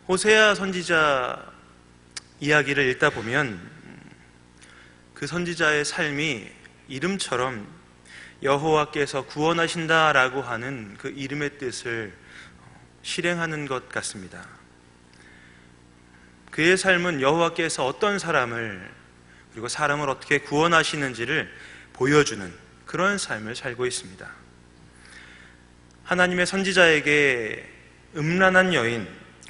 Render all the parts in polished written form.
호세아 선지자 이야기를 읽다 보면 그 선지자의 삶이 이름처럼 여호와께서 구원하신다라고 하는 그 이름의 뜻을 실행하는 것 같습니다. 그의 삶은 여호와께서 어떤 사람을, 그리고 사람을 어떻게 구원하시는지를 보여주는 그런 삶을 살고 있습니다. 하나님의 선지자에게 음란한 여인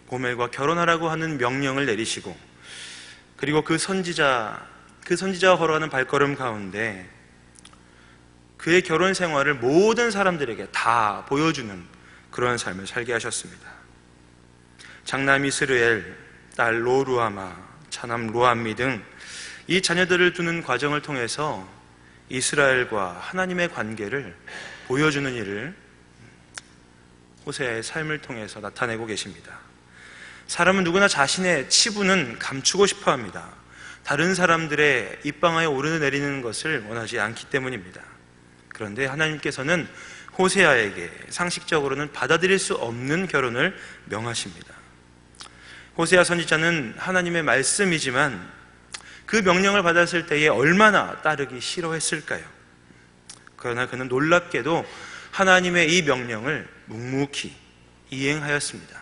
고멜과 결혼하라고 하는 명령을 내리시고, 그리고 그 선지자가 걸어가는 발걸음 가운데 그의 결혼 생활을 모든 사람들에게 다 보여주는 그런 삶을 살게 하셨습니다. 장남 이스르엘, 딸 로루아마, 차남 로암미 등 이 자녀들을 두는 과정을 통해서 이스라엘과 하나님의 관계를 보여주는 일을 호세아의 삶을 통해서 나타내고 계십니다. 사람은 누구나 자신의 치부는 감추고 싶어 합니다. 다른 사람들의 입방아에 오르내리는 것을 원하지 않기 때문입니다. 그런데 하나님께서는 호세아에게 상식적으로는 받아들일 수 없는 결혼을 명하십니다. 호세아 선지자는 하나님의 말씀이지만 그 명령을 받았을 때에 얼마나 따르기 싫어했을까요? 그러나 그는 놀랍게도 하나님의 이 명령을 묵묵히 이행하였습니다.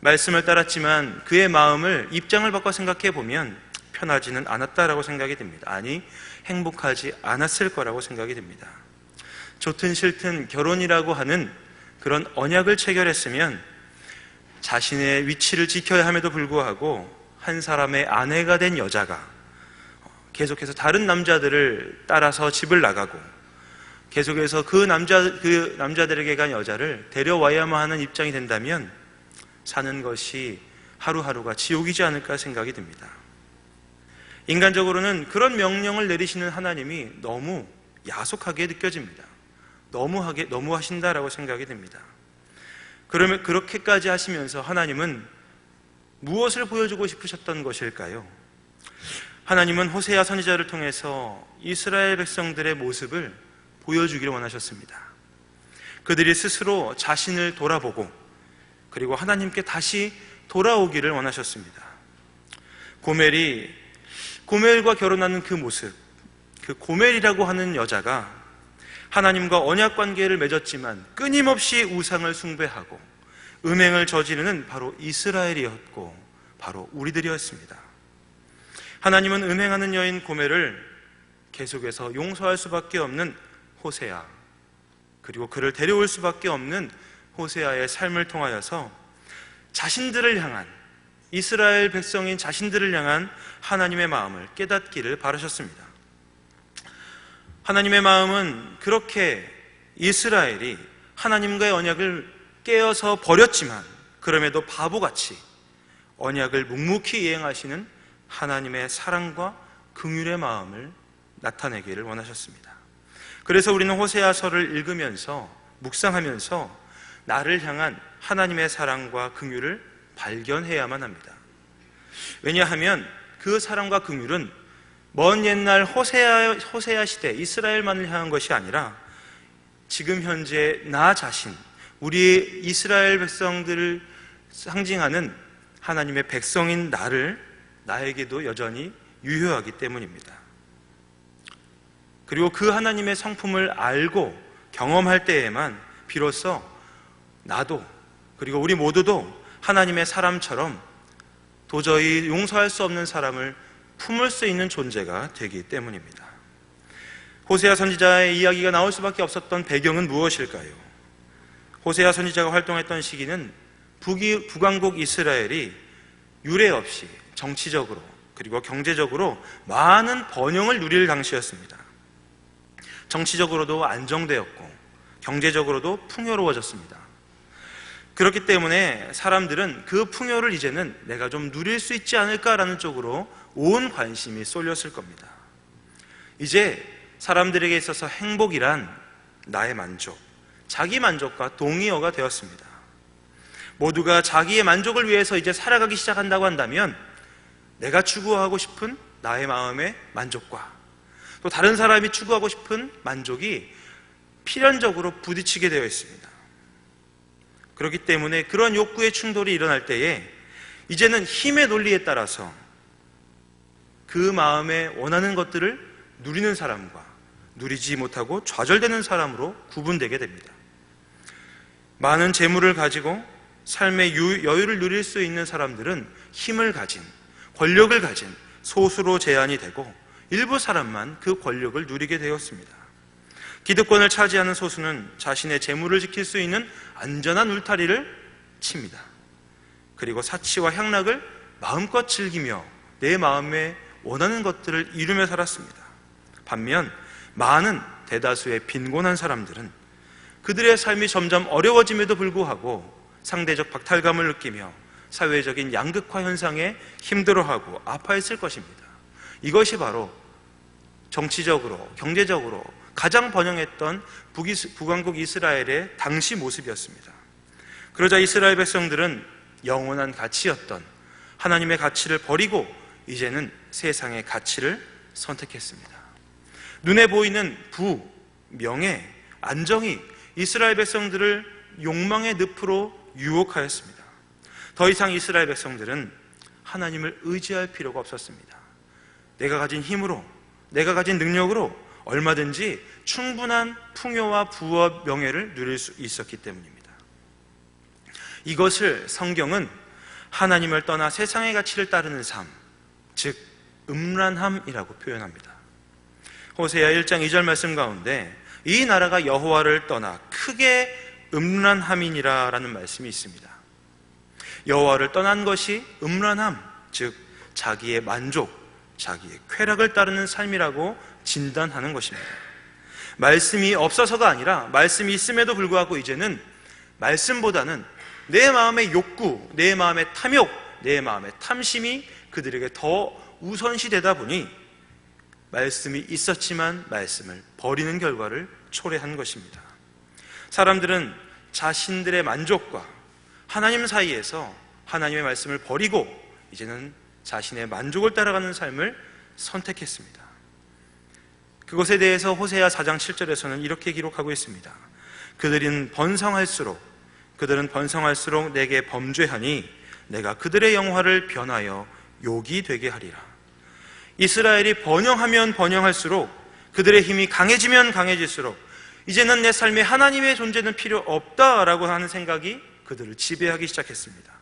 말씀을 따랐지만 그의 마음을 입장을 바꿔 생각해 보면 편하지는 않았다라고 생각이 됩니다. 아니, 행복하지 않았을 거라고 생각이 됩니다. 좋든 싫든 결혼이라고 하는 그런 언약을 체결했으면 자신의 위치를 지켜야 함에도 불구하고 한 사람의 아내가 된 여자가 계속해서 다른 남자들을 따라서 집을 나가고 계속해서 그 남자들에게 간 여자를 데려와야만 하는 입장이 된다면 사는 것이 하루하루가 지옥이지 않을까 생각이 듭니다. 인간적으로는 그런 명령을 내리시는 하나님이 너무 야속하게 느껴집니다. 너무 하신다라고 생각이 됩니다. 그러면 그렇게까지 하시면서 하나님은 무엇을 보여주고 싶으셨던 것일까요? 하나님은 호세아 선지자를 통해서 이스라엘 백성들의 모습을 보여주기를 원하셨습니다. 그들이 스스로 자신을 돌아보고 그리고 하나님께 다시 돌아오기를 원하셨습니다. 고멜과 결혼하는 그 모습, 그 고멜이라고 하는 여자가 하나님과 언약 관계를 맺었지만 끊임없이 우상을 숭배하고 음행을 저지르는 바로 이스라엘이었고 바로 우리들이었습니다. 하나님은 음행하는 여인 고멜을 계속해서 용서할 수밖에 없는 호세아, 그리고 그를 데려올 수밖에 없는 호세아의 삶을 통하여서 자신들을 향한, 이스라엘 백성인 자신들을 향한 하나님의 마음을 깨닫기를 바라셨습니다. 하나님의 마음은 그렇게 이스라엘이 하나님과의 언약을 깨어서 버렸지만 그럼에도 바보같이 언약을 묵묵히 이행하시는 하나님의 사랑과 긍휼의 마음을 나타내기를 원하셨습니다. 그래서 우리는 호세아서를 읽으면서 묵상하면서 나를 향한 하나님의 사랑과 긍휼을 발견해야만 합니다. 왜냐하면 그 사랑과 긍휼은 먼 옛날 호세아 시대 이스라엘만을 향한 것이 아니라 지금 현재 나 자신, 우리 이스라엘 백성들을 상징하는 하나님의 백성인 나에게도 여전히 유효하기 때문입니다. 그리고 그 하나님의 성품을 알고 경험할 때에만 비로소 나도, 그리고 우리 모두도 하나님의 사람처럼 도저히 용서할 수 없는 사람을 품을 수 있는 존재가 되기 때문입니다. 호세아 선지자의 이야기가 나올 수밖에 없었던 배경은 무엇일까요? 호세아 선지자가 활동했던 시기는 북왕국 이스라엘이 유례 없이 정치적으로 그리고 경제적으로 많은 번영을 누릴 당시였습니다. 정치적으로도 안정되었고 경제적으로도 풍요로워졌습니다. 그렇기 때문에 사람들은 그 풍요를 이제는 내가 좀 누릴 수 있지 않을까라는 쪽으로 온 관심이 쏠렸을 겁니다. 이제 사람들에게 있어서 행복이란 나의 만족, 자기 만족과 동의어가 되었습니다. 모두가 자기의 만족을 위해서 이제 살아가기 시작한다고 한다면 내가 추구하고 싶은 나의 마음의 만족과 또 다른 사람이 추구하고 싶은 만족이 필연적으로 부딪히게 되어 있습니다. 그렇기 때문에 그런 욕구의 충돌이 일어날 때에 이제는 힘의 논리에 따라서 그 마음에 원하는 것들을 누리는 사람과 누리지 못하고 좌절되는 사람으로 구분되게 됩니다. 많은 재물을 가지고 삶의 여유를 누릴 수 있는 사람들은 힘을 가진, 권력을 가진 소수로 제한이 되고 일부 사람만 그 권력을 누리게 되었습니다. 기득권을 차지하는 소수는 자신의 재물을 지킬 수 있는 안전한 울타리를 칩니다. 그리고 사치와 향락을 마음껏 즐기며 내 마음에 원하는 것들을 이루며 살았습니다. 반면 많은 대다수의 빈곤한 사람들은 그들의 삶이 점점 어려워짐에도 불구하고 상대적 박탈감을 느끼며 사회적인 양극화 현상에 힘들어하고 아파했을 것입니다. 이것이 바로 정치적으로, 경제적으로 가장 번영했던 북왕국 이스라엘의 당시 모습이었습니다. 그러자 이스라엘 백성들은 영원한 가치였던 하나님의 가치를 버리고 이제는 세상의 가치를 선택했습니다. 눈에 보이는 부, 명예, 안정이 이스라엘 백성들을 욕망의 늪으로 유혹하였습니다. 더 이상 이스라엘 백성들은 하나님을 의지할 필요가 없었습니다. 내가 가진 힘으로, 내가 가진 능력으로 얼마든지 충분한 풍요와 부와 명예를 누릴 수 있었기 때문입니다. 이것을 성경은 하나님을 떠나 세상의 가치를 따르는 삶, 즉 음란함이라고 표현합니다. 호세아 1장 2절 말씀 가운데 이 나라가 여호와를 떠나 크게 음란함이니라 라는 말씀이 있습니다. 여호와를 떠난 것이 음란함, 즉 자기의 만족, 자기의 쾌락을 따르는 삶이라고 진단하는 것입니다. 말씀이 없어서가 아니라 말씀이 있음에도 불구하고 이제는 말씀보다는 내 마음의 욕구, 내 마음의 탐욕, 내 마음의 탐심이 그들에게 더 우선시되다 보니 말씀이 있었지만 말씀을 버리는 결과를 초래한 것입니다. 사람들은 자신들의 만족과 하나님 사이에서 하나님의 말씀을 버리고 이제는 자신의 만족을 따라가는 삶을 선택했습니다. 그것에 대해서 호세아 4장 7절에서는 이렇게 기록하고 있습니다. 그들은 번성할수록 내게 범죄하니 내가 그들의 영화를 변하여 욕이 되게 하리라. 이스라엘이 번영하면 번영할수록, 그들의 힘이 강해지면 강해질수록 이제는 내 삶에 하나님의 존재는 필요 없다라고 하는 생각이 그들을 지배하기 시작했습니다.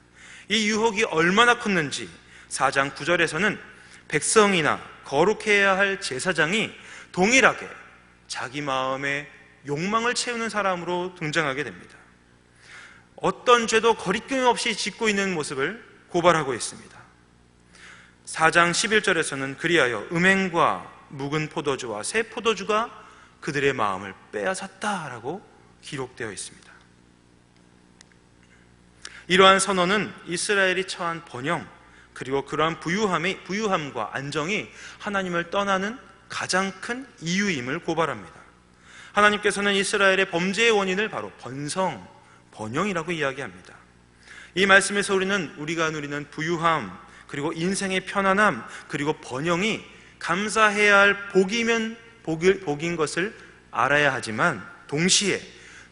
이 유혹이 얼마나 컸는지 4장 9절에서는 백성이나 거룩해야 할 제사장이 동일하게 자기 마음의 욕망을 채우는 사람으로 등장하게 됩니다. 어떤 죄도 거리낌 없이 짓고 있는 모습을 고발하고 있습니다. 4장 11절에서는 그리하여 음행과 묵은 포도주와 새 포도주가 그들의 마음을 빼앗았다라고 기록되어 있습니다. 이러한 선언은 이스라엘이 처한 번영, 그리고 그러한 부유함과 안정이 하나님을 떠나는 가장 큰 이유임을 고발합니다. 하나님께서는 이스라엘의 범죄의 원인을 바로 번영이라고 이야기합니다. 이 말씀에서 우리는 우리가 누리는 부유함, 그리고 인생의 편안함, 그리고 번영이 감사해야 할 복인 것을 알아야 하지만 동시에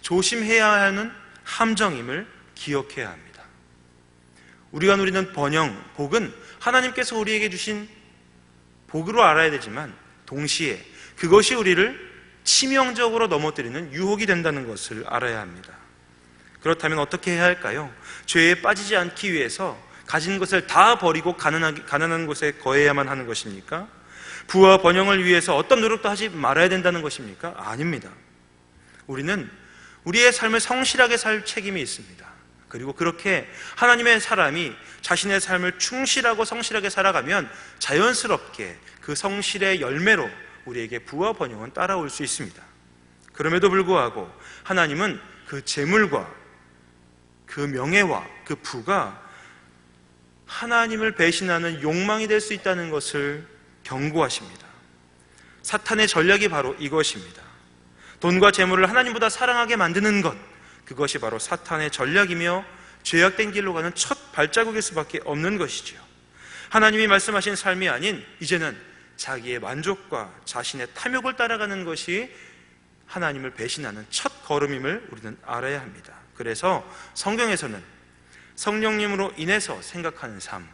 조심해야 하는 함정임을 기억해야 합니다. 우리가 누리는 번영, 복은 하나님께서 우리에게 주신 복으로 알아야 되지만 동시에 그것이 우리를 치명적으로 넘어뜨리는 유혹이 된다는 것을 알아야 합니다. 그렇다면 어떻게 해야 할까요? 죄에 빠지지 않기 위해서 가진 것을 다 버리고 가난한 곳에 거해야만 하는 것입니까? 부와 번영을 위해서 어떤 노력도 하지 말아야 된다는 것입니까? 아닙니다. 우리는 우리의 삶을 성실하게 살 책임이 있습니다. 그리고 그렇게 하나님의 사람이 자신의 삶을 충실하고 성실하게 살아가면 자연스럽게 그 성실의 열매로 우리에게 부와 번영은 따라올 수 있습니다. 그럼에도 불구하고 하나님은 그 재물과 그 명예와 그 부가 하나님을 배신하는 욕망이 될 수 있다는 것을 경고하십니다. 사탄의 전략이 바로 이것입니다. 돈과 재물을 하나님보다 사랑하게 만드는 것, 그것이 바로 사탄의 전략이며 죄악된 길로 가는 첫 발자국일 수밖에 없는 것이지요. 하나님이 말씀하신 삶이 아닌 이제는 자기의 만족과 자신의 탐욕을 따라가는 것이 하나님을 배신하는 첫 걸음임을 우리는 알아야 합니다. 그래서 성경에서는 성령님으로 인해서 생각하는 삶,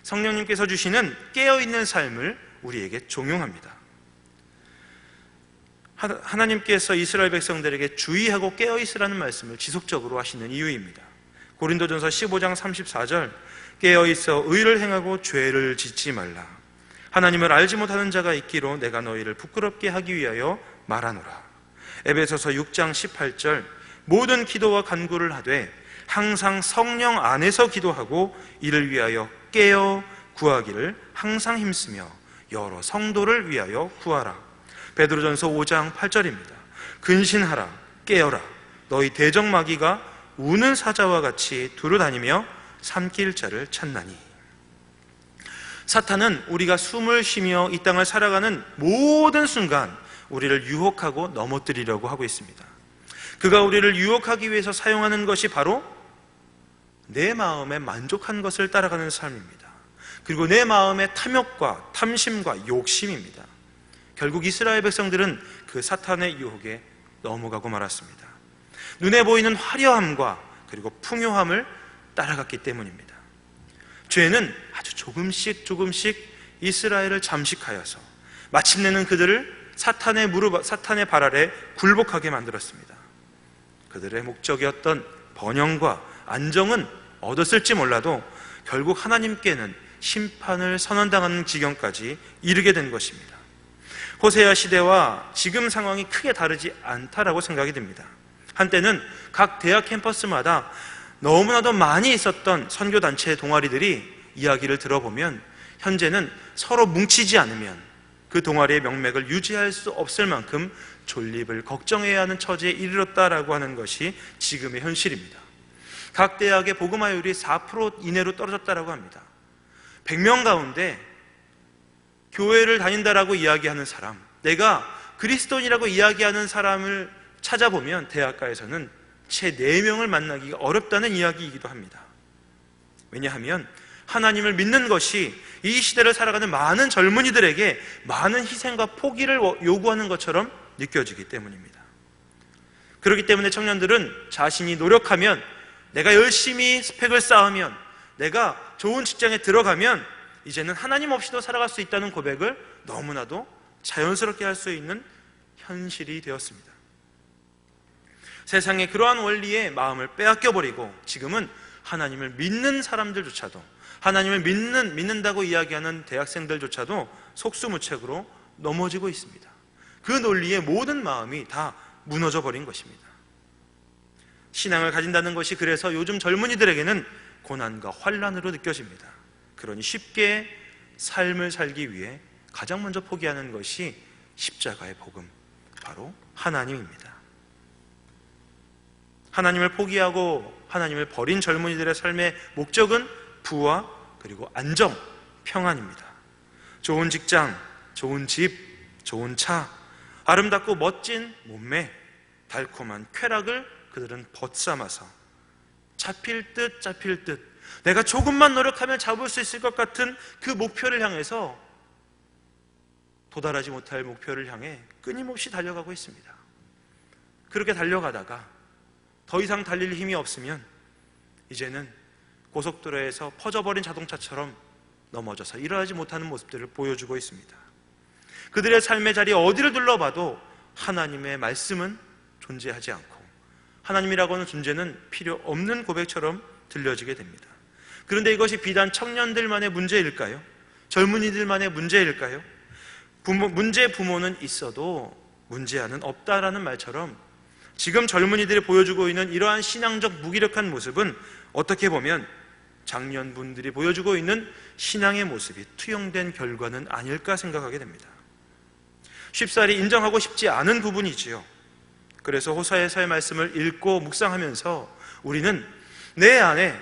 성령님께서 주시는 깨어있는 삶을 우리에게 종용합니다. 하나님께서 이스라엘 백성들에게 주의하고 깨어있으라는 말씀을 지속적으로 하시는 이유입니다. 고린도전서 15장 34절, 깨어있어 의를 행하고 죄를 짓지 말라. 하나님을 알지 못하는 자가 있기로 내가 너희를 부끄럽게 하기 위하여 말하노라. 에베소서 6장 18절, 모든 기도와 간구를 하되 항상 성령 안에서 기도하고 이를 위하여 깨어 구하기를 항상 힘쓰며 여러 성도를 위하여 구하라. 베드로전서 5장 8절입니다. 근신하라, 깨어라. 너희 대적마귀가 우는 사자와 같이 두루다니며 삼킬 자를 찾나니. 사탄은 우리가 숨을 쉬며 이 땅을 살아가는 모든 순간 우리를 유혹하고 넘어뜨리려고 하고 있습니다. 그가 우리를 유혹하기 위해서 사용하는 것이 바로 내 마음에 만족한 것을 따라가는 삶입니다. 그리고 내 마음의 탐욕과 탐심과 욕심입니다. 결국 이스라엘 백성들은 그 사탄의 유혹에 넘어가고 말았습니다. 눈에 보이는 화려함과 그리고 풍요함을 따라갔기 때문입니다. 죄는 아주 조금씩 이스라엘을 잠식하여서 마침내는 그들을 사탄의 발 아래 굴복하게 만들었습니다. 그들의 목적이었던 번영과 안정은 얻었을지 몰라도 결국 하나님께는 심판을 선언당하는 지경까지 이르게 된 것입니다. 호세아 시대와 지금 상황이 크게 다르지 않다라고 생각이 듭니다. 한때는 각 대학 캠퍼스마다 너무나도 많이 있었던 선교단체 동아리들이 이야기를 들어보면 현재는 서로 뭉치지 않으면 그 동아리의 명맥을 유지할 수 없을 만큼 존립을 걱정해야 하는 처지에 이르렀다라고 하는 것이 지금의 현실입니다. 각 대학의 복음화율이 4% 이내로 떨어졌다라고 합니다. 100명 가운데 교회를 다닌다라고 이야기하는 사람, 내가 그리스도인이라고 이야기하는 사람을 찾아보면 대학가에서는 채 4명을 만나기가 어렵다는 이야기이기도 합니다. 왜냐하면 하나님을 믿는 것이 이 시대를 살아가는 많은 젊은이들에게 많은 희생과 포기를 요구하는 것처럼 느껴지기 때문입니다. 그렇기 때문에 청년들은 자신이 노력하면, 내가 열심히 스펙을 쌓으면, 내가 좋은 직장에 들어가면 이제는 하나님 없이도 살아갈 수 있다는 고백을 너무나도 자연스럽게 할 수 있는 현실이 되었습니다. 세상의 그러한 원리에 마음을 빼앗겨버리고 지금은 하나님을 믿는 사람들조차도, 하나님을 믿는다고 이야기하는 대학생들조차도 속수무책으로 넘어지고 있습니다. 그 논리에 모든 마음이 다 무너져 버린 것입니다. 신앙을 가진다는 것이 그래서 요즘 젊은이들에게는 고난과 환난으로 느껴집니다. 그러니 쉽게 삶을 살기 위해 가장 먼저 포기하는 것이 십자가의 복음, 바로 하나님입니다. 하나님을 포기하고 하나님을 버린 젊은이들의 삶의 목적은 부와 그리고 안정, 평안입니다. 좋은 직장, 좋은 집, 좋은 차, 아름답고 멋진 몸매, 달콤한 쾌락을 그들은 벗삼아서 잡힐 듯 내가 조금만 노력하면 잡을 수 있을 것 같은 그 목표를 향해서 도달하지 못할 목표를 향해 끊임없이 달려가고 있습니다. 그렇게 달려가다가 더 이상 달릴 힘이 없으면 이제는 고속도로에서 퍼져버린 자동차처럼 넘어져서 일어나지 못하는 모습들을 보여주고 있습니다. 그들의 삶의 자리 어디를 둘러봐도 하나님의 말씀은 존재하지 않고 하나님이라고 하는 존재는 필요 없는 고백처럼 들려지게 됩니다. 그런데 이것이 비단 청년들만의 문제일까요? 젊은이들만의 문제일까요? 문제 부모는 있어도 문제아는 없다라는 말처럼 지금 젊은이들이 보여주고 있는 이러한 신앙적 무기력한 모습은 어떻게 보면 장년분들이 보여주고 있는 신앙의 모습이 투영된 결과는 아닐까 생각하게 됩니다. 쉽사리 인정하고 싶지 않은 부분이지요. 그래서 호세아서의 말씀을 읽고 묵상하면서 우리는 내 안에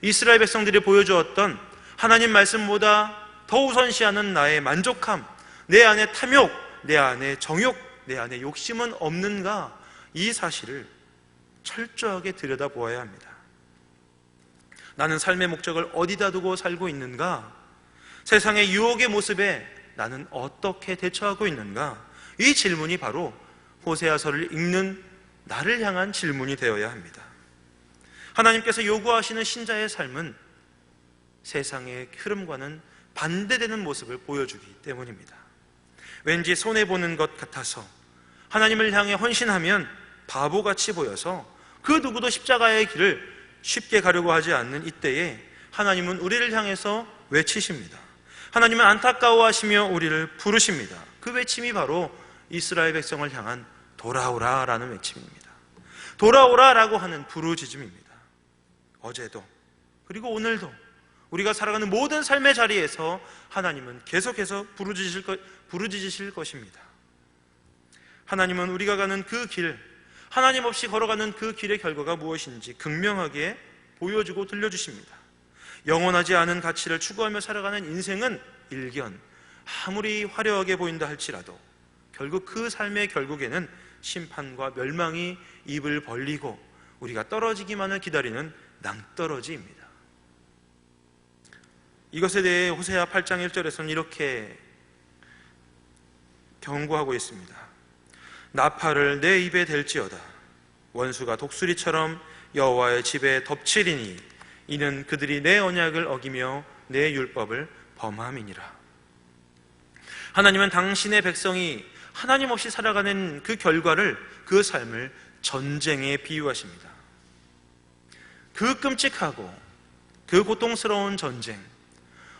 이스라엘 백성들이 보여주었던 하나님 말씀보다 더 우선시하는 나의 만족함, 내 안에 탐욕, 내 안에 정욕, 내 안에 욕심은 없는가, 이 사실을 철저하게 들여다보아야 합니다. 나는 삶의 목적을 어디다 두고 살고 있는가? 세상의 유혹의 모습에 나는 어떻게 대처하고 있는가? 이 질문이 바로 호세아서를 읽는 나를 향한 질문이 되어야 합니다. 하나님께서 요구하시는 신자의 삶은 세상의 흐름과는 반대되는 모습을 보여주기 때문입니다. 왠지 손해보는 것 같아서, 하나님을 향해 헌신하면 바보같이 보여서 그 누구도 십자가의 길을 쉽게 가려고 하지 않는 이때에 하나님은 우리를 향해서 외치십니다. 하나님은 안타까워하시며 우리를 부르십니다. 그 외침이 바로 이스라엘 백성을 향한 돌아오라 라는 외침입니다. 돌아오라 라고 하는 부르짖음입니다. 어제도 그리고 오늘도 우리가 살아가는 모든 삶의 자리에서 하나님은 계속해서 부르짖으실 것입니다. 하나님은 우리가 가는 그 길, 하나님 없이 걸어가는 그 길의 결과가 무엇인지 극명하게 보여주고 들려주십니다. 영원하지 않은 가치를 추구하며 살아가는 인생은 일견 아무리 화려하게 보인다 할지라도 결국 그 삶의 결국에는 심판과 멸망이 입을 벌리고 우리가 떨어지기만을 기다리는 낭떠러지입니다. 이것에 대해 호세아 8장 1절에서는 이렇게 경고하고 있습니다. 나팔을 내 입에 댈지어다. 원수가 독수리처럼 여호와의 집에 덮치리니 이는 그들이 내 언약을 어기며 내 율법을 범함이니라. 하나님은 당신의 백성이 하나님 없이 살아가는 그 결과를, 그 삶을 전쟁에 비유하십니다. 그 끔찍하고 그 고통스러운 전쟁,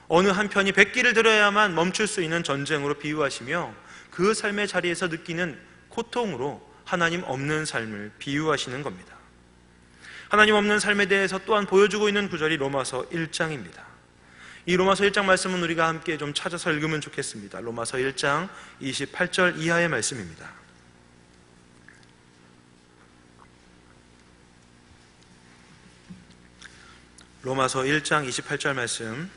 어느 한편이 백기를 들여야만 멈출 수 있는 전쟁으로 비유하시며 그 삶의 자리에서 느끼는 고통으로 하나님 없는 삶을 비유하시는 겁니다. 하나님 없는 삶에 대해서 또한 보여주고 있는 구절이 로마서 1장입니다. 이 로마서 1장 말씀은 우리가 함께 좀 찾아서 읽으면 좋겠습니다. 로마서 1장 28절 이하의 말씀입니다. 로마서 1장 28절 말씀,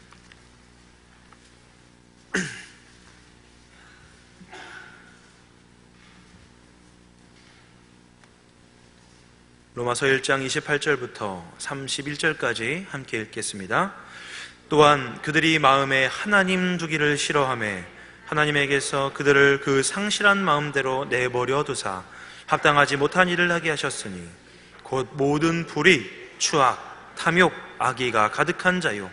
로마서 1장 28절부터 31절까지 함께 읽겠습니다. 또한 그들이 마음에 하나님 두기를 싫어하며 하나님에게서 그들을 그 상실한 마음대로 내버려 두사 합당하지 못한 일을 하게 하셨으니 곧 모든 불의, 추악, 탐욕, 악의가 가득한 자요,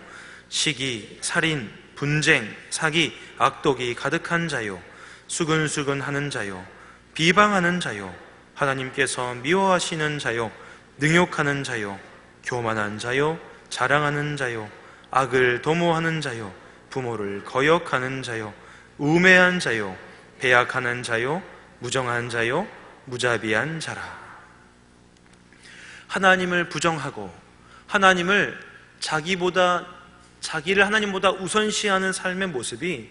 시기, 살인, 분쟁, 사기, 악독이 가득한 자요, 수근수근하는 자요, 비방하는 자요, 하나님께서 미워하시는 자요, 능욕하는 자요, 교만한 자요, 자랑하는 자요, 악을 도모하는 자요, 부모를 거역하는 자요, 우매한 자요, 배약하는 자요, 무정한 자요, 무자비한 자라. 하나님을 부정하고 자기를 하나님보다 우선시하는 삶의 모습이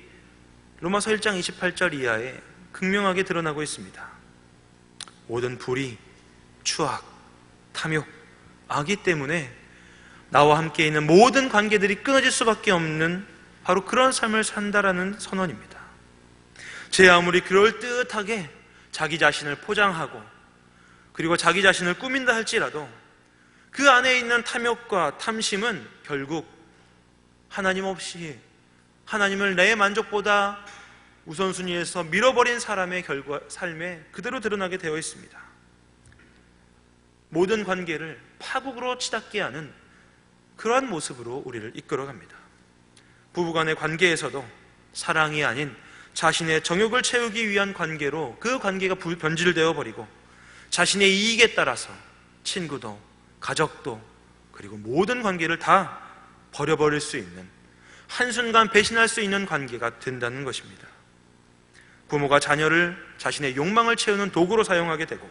로마서 1장 28절 이하에 극명하게 드러나고 있습니다. 모든 불의, 추악, 탐욕, 악의 때문에 나와 함께 있는 모든 관계들이 끊어질 수밖에 없는 바로 그런 삶을 산다라는 선언입니다. 제 아무리 그럴듯하게 자기 자신을 포장하고 그리고 자기 자신을 꾸민다 할지라도 그 안에 있는 탐욕과 탐심은 결국 하나님 없이 하나님을 내 만족보다 우선순위에서 밀어버린 사람의 삶에 그대로 드러나게 되어 있습니다. 모든 관계를 파국으로 치닫게 하는 그러한 모습으로 우리를 이끌어갑니다. 부부간의 관계에서도 사랑이 아닌 자신의 정욕을 채우기 위한 관계로 그 관계가 변질되어 버리고 자신의 이익에 따라서 친구도 가족도 그리고 모든 관계를 다 버려버릴 수 있는, 한순간 배신할 수 있는 관계가 된다는 것입니다. 부모가 자녀를 자신의 욕망을 채우는 도구로 사용하게 되고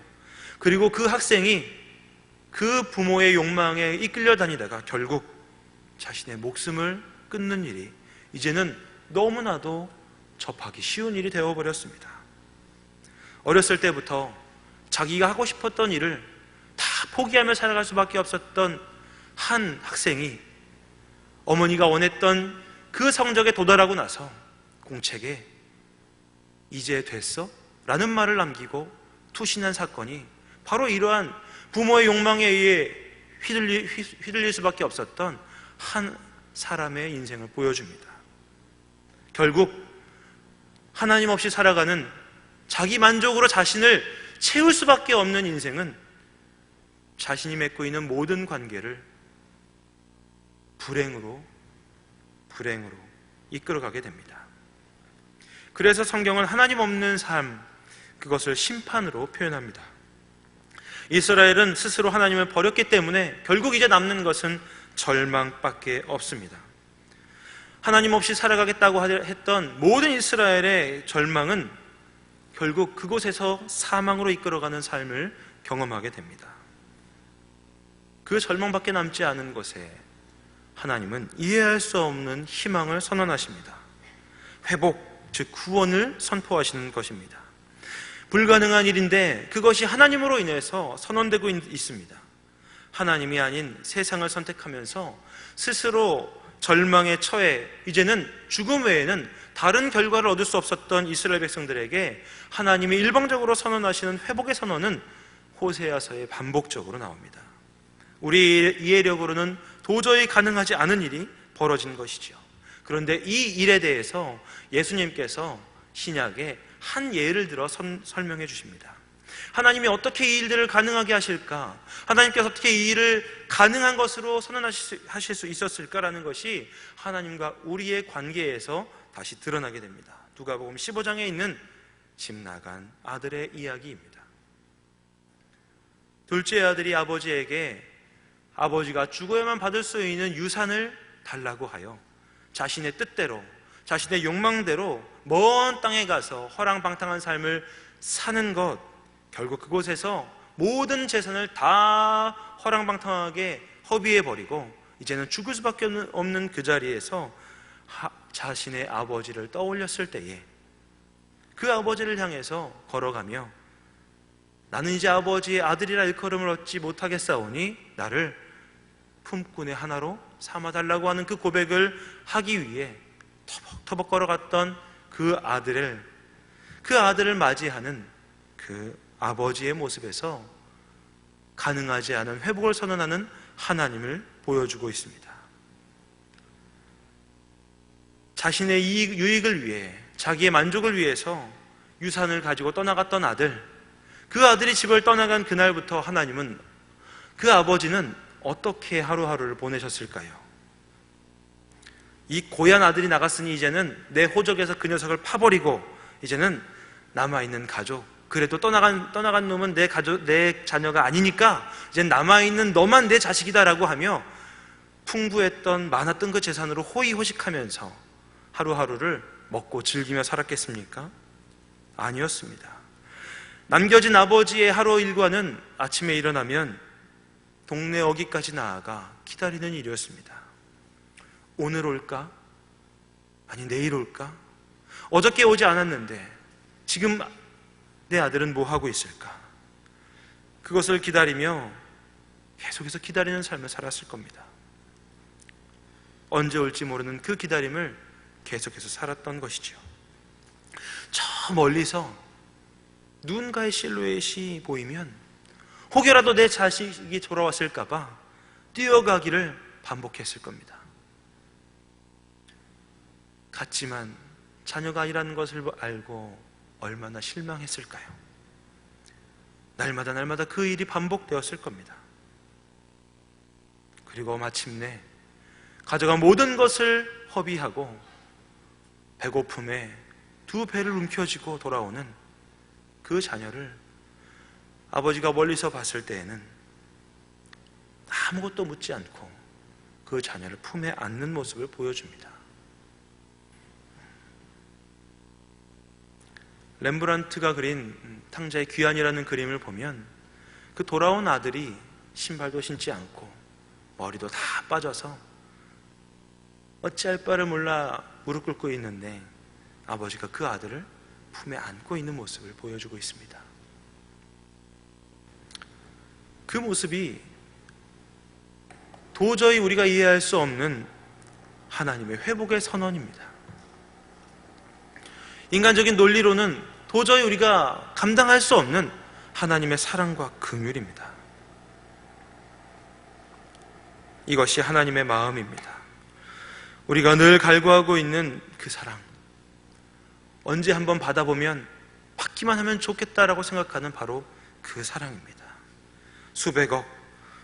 그리고 그 학생이 그 부모의 욕망에 이끌려 다니다가 결국 자신의 목숨을 끊는 일이 이제는 너무나도 접하기 쉬운 일이 되어버렸습니다. 어렸을 때부터 자기가 하고 싶었던 일을 다 포기하며 살아갈 수밖에 없었던 한 학생이 어머니가 원했던 그 성적에 도달하고 나서 공책에 이제 됐어? 라는 말을 남기고 투신한 사건이 바로 이러한 부모의 욕망에 의해 휘둘릴 수밖에 없었던 한 사람의 인생을 보여줍니다. 결국 하나님 없이 살아가는, 자기 만족으로 자신을 채울 수밖에 없는 인생은 자신이 맺고 있는 모든 관계를 불행으로 이끌어가게 됩니다. 그래서 성경은 하나님 없는 삶, 그것을 심판으로 표현합니다. 이스라엘은 스스로 하나님을 버렸기 때문에 결국 이제 남는 것은 절망밖에 없습니다. 하나님 없이 살아가겠다고 했던 모든 이스라엘의 절망은 결국 그곳에서 사망으로 이끌어가는 삶을 경험하게 됩니다. 그 절망밖에 남지 않은 것에 하나님은 이해할 수 없는 희망을 선언하십니다. 회복, 즉 구원을 선포하시는 것입니다. 불가능한 일인데 그것이 하나님으로 인해서 선언되고 있습니다. 하나님이 아닌 세상을 선택하면서 스스로 절망에 처해 이제는 죽음 외에는 다른 결과를 얻을 수 없었던 이스라엘 백성들에게 하나님이 일방적으로 선언하시는 회복의 선언은 호세아서에 반복적으로 나옵니다. 우리 이해력으로는 도저히 가능하지 않은 일이 벌어진 것이지요. 그런데 이 일에 대해서 예수님께서 신약에 한 예를 들어 설명해 주십니다. 하나님이 어떻게 이 일들을 가능하게 하실까? 하나님께서 어떻게 이 일을 가능한 것으로 선언하실 수 있었을까라는 것이 하나님과 우리의 관계에서 다시 드러나게 됩니다. 누가복음 15장에 있는 집 나간 아들의 이야기입니다. 둘째 아들이 아버지에게 아버지가 죽어야만 받을 수 있는 유산을 달라고 하여 자신의 뜻대로, 자신의 욕망대로 먼 땅에 가서 허랑방탕한 삶을 사는 것, 결국 그곳에서 모든 재산을 다 허랑방탕하게 허비해버리고 이제는 죽을 수밖에 없는 그 자리에서 자신의 아버지를 떠올렸을 때에 그 아버지를 향해서 걸어가며 나는 이제 아버지의 아들이라 일컬음을 얻지 못하겠사오니 나를 품꾼의 하나로 삼아달라고 하는 그 고백을 하기 위해 터벅터벅 걸어갔던 그 아들을 맞이하는 그 아버지의 모습에서 가능하지 않은 회복을 선언하는 하나님을 보여주고 있습니다. 자신의 유익을 위해, 자기의 만족을 위해서 유산을 가지고 떠나갔던 아들, 그 아들이 집을 떠나간 그날부터 하나님은, 그 아버지는 어떻게 하루하루를 보내셨을까요? 이 고얀 아들이 나갔으니 이제는 내 호적에서 그 녀석을 파버리고 이제는 남아있는 가족, 그래도 떠나간 놈은 내 자녀가 아니니까 이제 남아있는 너만 내 자식이다라고 하며 풍부했던 많았던 그 재산으로 호의호식하면서 하루하루를 먹고 즐기며 살았겠습니까? 아니었습니다. 남겨진 아버지의 하루 일과는 아침에 일어나면 동네 어귀까지 나아가 기다리는 일이었습니다. 오늘 올까? 아니 내일 올까? 어저께 오지 않았는데 지금 내 아들은 뭐 하고 있을까? 그것을 기다리며 계속해서 기다리는 삶을 살았을 겁니다. 언제 올지 모르는 그 기다림을 계속해서 살았던 것이죠. 저 멀리서 누군가의 실루엣이 보이면 혹여라도 내 자식이 돌아왔을까봐 뛰어가기를 반복했을 겁니다. 같지만 자녀가 아니라는 것을 알고 얼마나 실망했을까요? 날마다 그 일이 반복되었을 겁니다. 그리고 마침내 가져간 모든 것을 허비하고 배고픔에 두 배를 움켜쥐고 돌아오는 그 자녀를 아버지가 멀리서 봤을 때에는 아무것도 묻지 않고 그 자녀를 품에 안는 모습을 보여줍니다. 렘브란트가 그린 탕자의 귀환이라는 그림을 보면 그 돌아온 아들이 신발도 신지 않고 머리도 다 빠져서 어찌할 바를 몰라 무릎 꿇고 있는데 아버지가 그 아들을 품에 안고 있는 모습을 보여주고 있습니다. 그 모습이 도저히 우리가 이해할 수 없는 하나님의 회복의 선언입니다. 인간적인 논리로는 도저히 우리가 감당할 수 없는 하나님의 사랑과 긍휼입니다. 이것이 하나님의 마음입니다. 우리가 늘 갈구하고 있는 그 사랑, 언제 한번 받아보면 받기만 하면 좋겠다라고 생각하는 바로 그 사랑입니다. 수백억,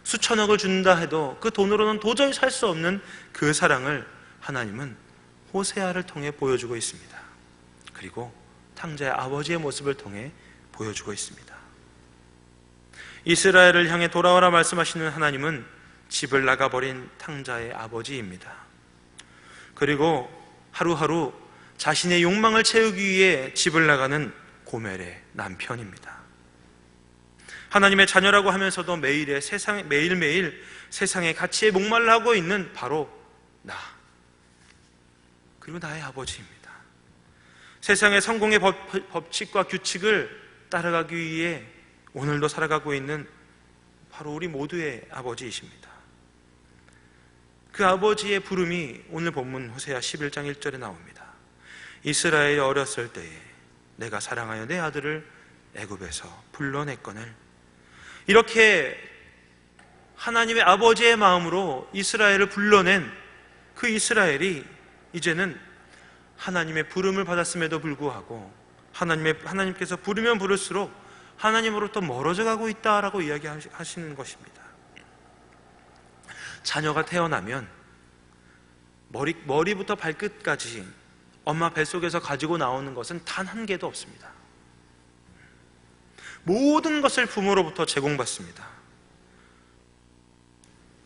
수천억을 준다 해도 그 돈으로는 도저히 살 수 없는 그 사랑을 하나님은 호세아를 통해 보여주고 있습니다. 그리고 탕자의 아버지의 모습을 통해 보여주고 있습니다. 이스라엘을 향해 돌아오라 말씀하시는 하나님은 집을 나가버린 탕자의 아버지입니다. 그리고 하루하루 자신의 욕망을 채우기 위해 집을 나가는 고멜의 남편입니다. 하나님의 자녀라고 하면서도 매일매일 세상의 가치에 목말라하고 있는 바로 나, 그리고 나의 아버지입니다. 세상의 성공의 법칙과 규칙을 따라가기 위해 오늘도 살아가고 있는 바로 우리 모두의 아버지이십니다. 그 아버지의 부름이 오늘 본문 호세아 11장 1절에 나옵니다. 이스라엘이 어렸을 때에 내가 사랑하여 내 아들을 애굽에서 불러냈거늘. 이렇게 하나님의 아버지의 마음으로 이스라엘을 불러낸 그 이스라엘이 이제는 하나님의 부름을 받았음에도 불구하고 하나님께서 부르면 부를수록 하나님으로부터 멀어져 가고 있다라고 이야기하시는 것입니다. 자녀가 태어나면 머리부터 발끝까지 엄마 뱃속에서 가지고 나오는 것은 단 한 개도 없습니다. 모든 것을 부모로부터 제공받습니다.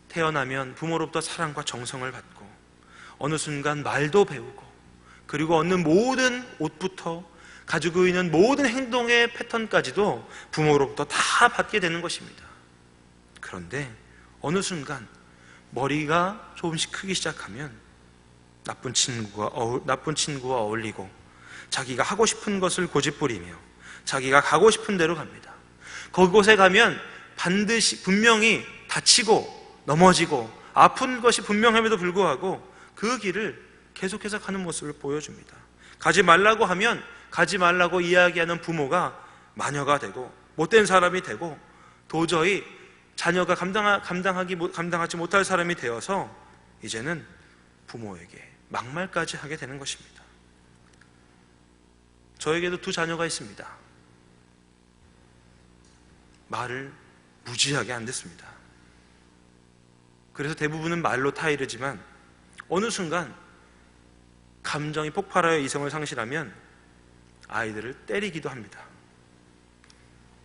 태어나면 부모로부터 사랑과 정성을 받고 어느 순간 말도 배우고 그리고 얻는 모든 옷부터 가지고 있는 모든 행동의 패턴까지도 부모로부터 다 받게 되는 것입니다. 그런데 어느 순간 머리가 조금씩 크기 시작하면 나쁜 친구와 어울리고 자기가 하고 싶은 것을 고집부리며 자기가 가고 싶은 데로 갑니다. 그곳에 가면 반드시 분명히 다치고 넘어지고 아픈 것이 분명함에도 불구하고 그 길을 계속해서 가는 모습을 보여줍니다. 가지 말라고 하면 가지 말라고 이야기하는 부모가 마녀가 되고 못된 사람이 되고 도저히 자녀가 감당하지 못할 사람이 되어서 이제는 부모에게 막말까지 하게 되는 것입니다. 저에게도 두 자녀가 있습니다. 말을 무지하게 안 듣습니다. 그래서 대부분은 말로 타이르지만 어느 순간 감정이 폭발하여 이성을 상실하면 아이들을 때리기도 합니다.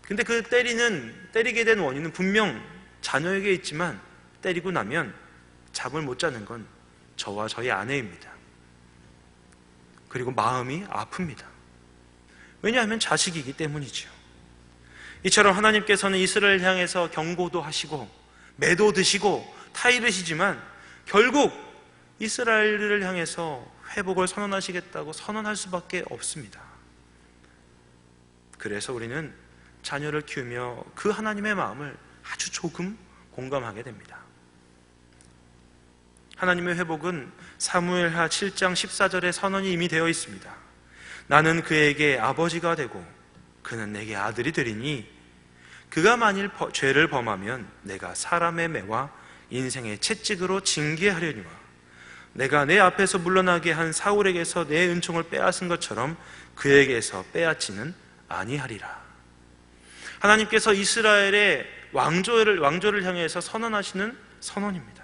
근데 그 때리게 된 원인은 분명 자녀에게 있지만 때리고 나면 잠을 못 자는 건 저와 저희 아내입니다. 그리고 마음이 아픕니다. 왜냐하면 자식이기 때문이죠. 이처럼 하나님께서는 이스라엘 향해서 경고도 하시고 매도 드시고 타이르시지만 결국 이스라엘을 향해서 회복을 선언하시겠다고 선언할 수밖에 없습니다. 그래서 우리는 자녀를 키우며 그 하나님의 마음을 아주 조금 공감하게 됩니다. 하나님의 회복은 사무엘하 7장 14절의 선언이 이미 되어 있습니다. 나는 그에게 아버지가 되고 그는 내게 아들이 되리니 그가 만일 죄를 범하면 내가 사람의 매와 인생의 채찍으로 징계하려니와 내가 내 앞에서 물러나게 한 사울에게서 내 은총을 빼앗은 것처럼 그에게서 빼앗지는 아니하리라. 하나님께서 이스라엘의 왕조를 향해서 선언하시는 선언입니다.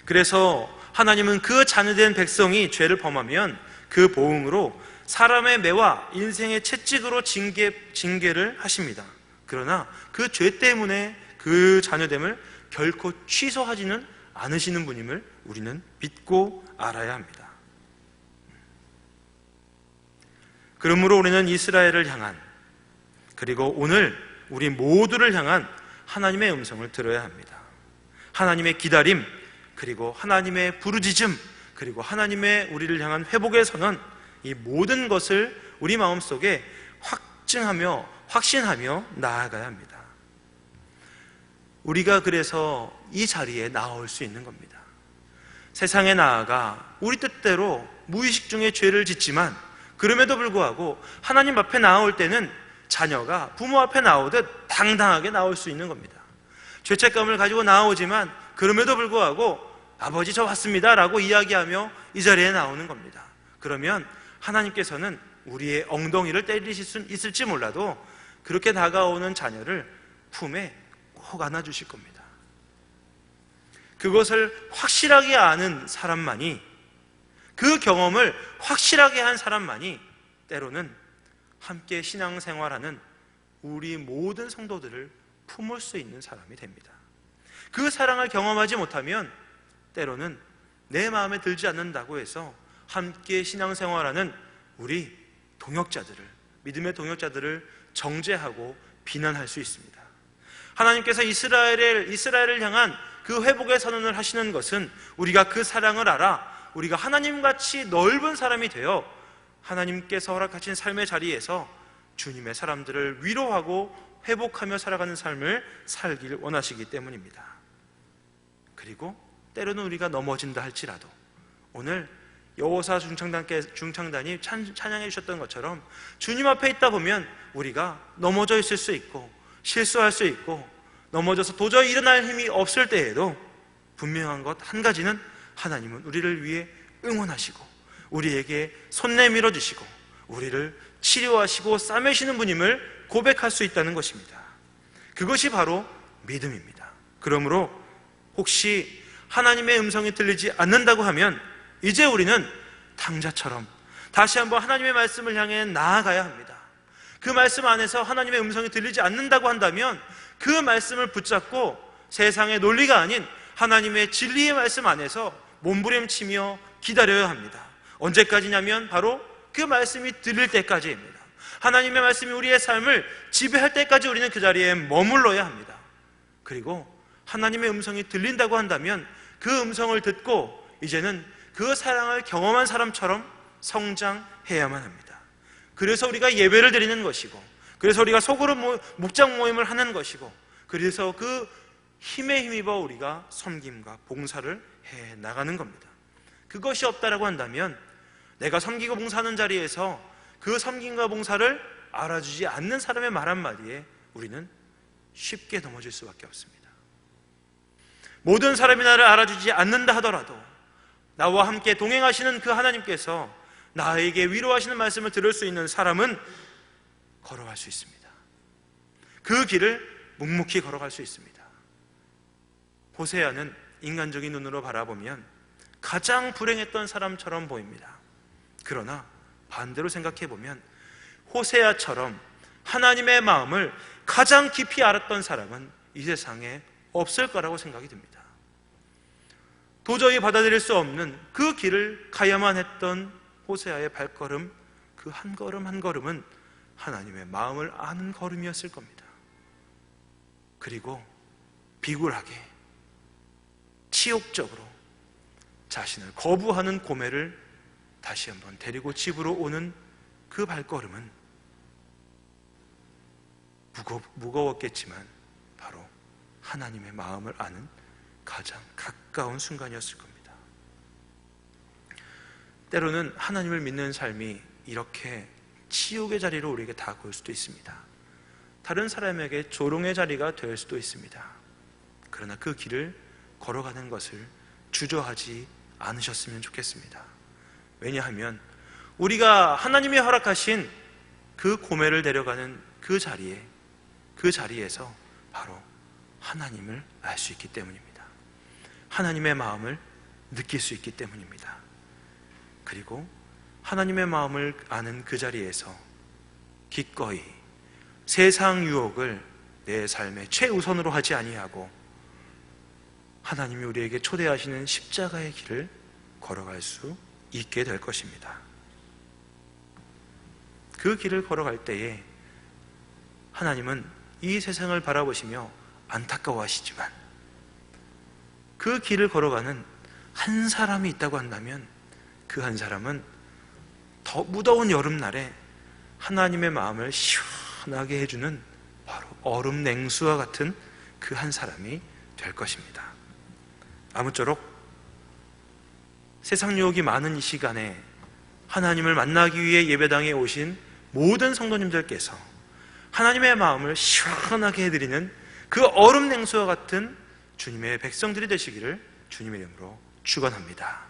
그래서 하나님은 그 자녀된 백성이 죄를 범하면 그 보응으로 사람의 매와 인생의 채찍으로 징계를 하십니다. 그러나 그 죄 때문에 그 자녀됨을 결코 취소하지는 않으시는 분임을 우리는 믿고 알아야 합니다. 그러므로 우리는 이스라엘을 향한 그리고 오늘 우리 모두를 향한 하나님의 음성을 들어야 합니다. 하나님의 기다림 그리고 하나님의 부르짖음 그리고 하나님의 우리를 향한 회복의 선언, 이 모든 것을 우리 마음속에 확신하며 나아가야 합니다. 우리가 그래서 이 자리에 나올 수 있는 겁니다. 세상에 나아가 우리 뜻대로 무의식 중에 죄를 짓지만 그럼에도 불구하고 하나님 앞에 나올 때는 자녀가 부모 앞에 나오듯 당당하게 나올 수 있는 겁니다. 죄책감을 가지고 나오지만 그럼에도 불구하고 아버지 저 왔습니다 라고 이야기하며 이 자리에 나오는 겁니다. 그러면 하나님께서는 우리의 엉덩이를 때리실 수 있을지 몰라도 그렇게 다가오는 자녀를 품에 꼭 안아주실 겁니다. 그것을 확실하게 아는 사람만이, 그 경험을 확실하게 한 사람만이 때로는 함께 신앙생활하는 우리 모든 성도들을 품을 수 있는 사람이 됩니다. 그 사랑을 경험하지 못하면 때로는 내 마음에 들지 않는다고 해서 함께 신앙생활하는 우리 동역자들을, 믿음의 동역자들을 정죄하고 비난할 수 있습니다. 하나님께서 이스라엘을 향한 그 회복의 선언을 하시는 것은 우리가 그 사랑을 알아 우리가 하나님같이 넓은 사람이 되어 하나님께서 허락하신 삶의 자리에서 주님의 사람들을 위로하고 회복하며 살아가는 삶을 살길 원하시기 때문입니다. 그리고 때로는 우리가 넘어진다 할지라도 오늘 여호사 중창단이 찬양해 주셨던 것처럼 주님 앞에 있다 보면 우리가 넘어져 있을 수 있고 실수할 수 있고 넘어져서 도저히 일어날 힘이 없을 때에도 분명한 것 한 가지는 하나님은 우리를 위해 응원하시고 우리에게 손 내밀어 주시고 우리를 치료하시고 싸매시는 분임을 고백할 수 있다는 것입니다. 그것이 바로 믿음입니다. 그러므로 혹시 하나님의 음성이 들리지 않는다고 하면 이제 우리는 탕자처럼 다시 한번 하나님의 말씀을 향해 나아가야 합니다. 그 말씀 안에서 하나님의 음성이 들리지 않는다고 한다면 그 말씀을 붙잡고 세상의 논리가 아닌 하나님의 진리의 말씀 안에서 몸부림치며 기다려야 합니다. 언제까지냐면 바로 그 말씀이 들릴 때까지입니다. 하나님의 말씀이 우리의 삶을 지배할 때까지 우리는 그 자리에 머물러야 합니다. 그리고 하나님의 음성이 들린다고 한다면 그 음성을 듣고 이제는 그 사랑을 경험한 사람처럼 성장해야만 합니다. 그래서 우리가 예배를 드리는 것이고, 그래서 우리가 소그룹 묵장 모임을 하는 것이고, 그래서 그 힘에 힘입어 우리가 섬김과 봉사를 해 나가는 겁니다. 그것이 없다라고 한다면 내가 섬기고 봉사하는 자리에서 그 섬김과 봉사를 알아주지 않는 사람의 말 한마디에 우리는 쉽게 넘어질 수밖에 없습니다. 모든 사람이 나를 알아주지 않는다 하더라도 나와 함께 동행하시는 그 하나님께서 나에게 위로하시는 말씀을 들을 수 있는 사람은 걸어갈 수 있습니다. 그 길을 묵묵히 걸어갈 수 있습니다. 호세아는 인간적인 눈으로 바라보면 가장 불행했던 사람처럼 보입니다. 그러나 반대로 생각해보면 호세아처럼 하나님의 마음을 가장 깊이 알았던 사람은 이 세상에 없을 거라고 생각이 듭니다. 도저히 받아들일 수 없는 그 길을 가야만 했던 호세아의 발걸음, 그 한 걸음 한 걸음은 하나님의 마음을 아는 걸음이었을 겁니다. 그리고 비굴하게 치욕적으로 자신을 거부하는 고멜을 다시 한번 데리고 집으로 오는 그 발걸음은 무거웠겠지만 바로 하나님의 마음을 아는 가장 가까운 순간이었을 겁니다. 때로는 하나님을 믿는 삶이 이렇게 치욕의 자리로 우리에게 다가올 수도 있습니다. 다른 사람에게 조롱의 자리가 될 수도 있습니다. 그러나 그 길을 걸어가는 것을 주저하지 않으셨으면 좋겠습니다. 왜냐하면 우리가 하나님이 허락하신 그 고멜을 데려가는 그 자리에서 바로 하나님을 알 수 있기 때문입니다. 하나님의 마음을 느낄 수 있기 때문입니다. 그리고 하나님의 마음을 아는 그 자리에서 기꺼이 세상 유혹을 내 삶의 최우선으로 하지 아니하고 하나님이 우리에게 초대하시는 십자가의 길을 걸어갈 수 있게 될 것입니다. 그 길을 걸어갈 때에 하나님은 이 세상을 바라보시며 안타까워하시지만 그 길을 걸어가는 한 사람이 있다고 한다면 그 한 사람은 더 무더운 여름날에 하나님의 마음을 시원하게 해주는 바로 얼음 냉수와 같은 그 한 사람이 될 것입니다. 아무쪼록 세상 유혹이 많은 이 시간에 하나님을 만나기 위해 예배당에 오신 모든 성도님들께서 하나님의 마음을 시원하게 해드리는 그 얼음 냉수와 같은 주님의 백성들이 되시기를 주님의 이름으로 축원합니다.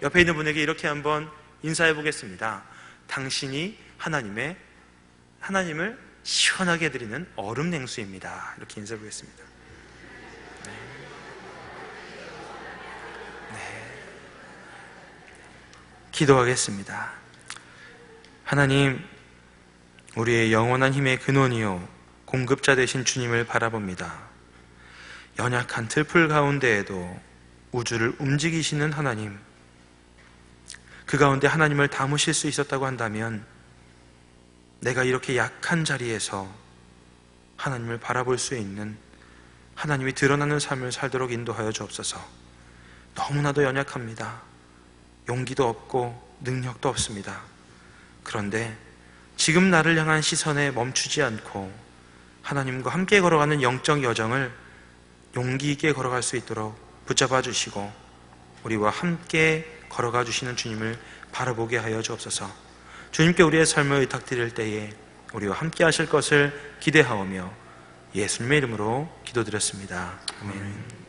옆에 있는 분에게 이렇게 한번 인사해 보겠습니다. 당신이 하나님을 시원하게 해드리는 얼음 냉수입니다. 이렇게 인사해 보겠습니다. 기도하겠습니다. 하나님, 우리의 영원한 힘의 근원이요 공급자 되신 주님을 바라봅니다. 연약한 틀풀 가운데에도 우주를 움직이시는 하나님, 그 가운데 하나님을 담으실 수 있었다고 한다면 내가 이렇게 약한 자리에서 하나님을 바라볼 수 있는, 하나님이 드러나는 삶을 살도록 인도하여 주옵소서. 너무나도 연약합니다. 용기도 없고 능력도 없습니다. 그런데 지금 나를 향한 시선에 멈추지 않고 하나님과 함께 걸어가는 영적 여정을 용기 있게 걸어갈 수 있도록 붙잡아 주시고 우리와 함께 걸어가 주시는 주님을 바라보게 하여 주옵소서. 주님께 우리의 삶을 의탁드릴 때에 우리와 함께 하실 것을 기대하오며 예수님의 이름으로 기도드렸습니다. 아멘.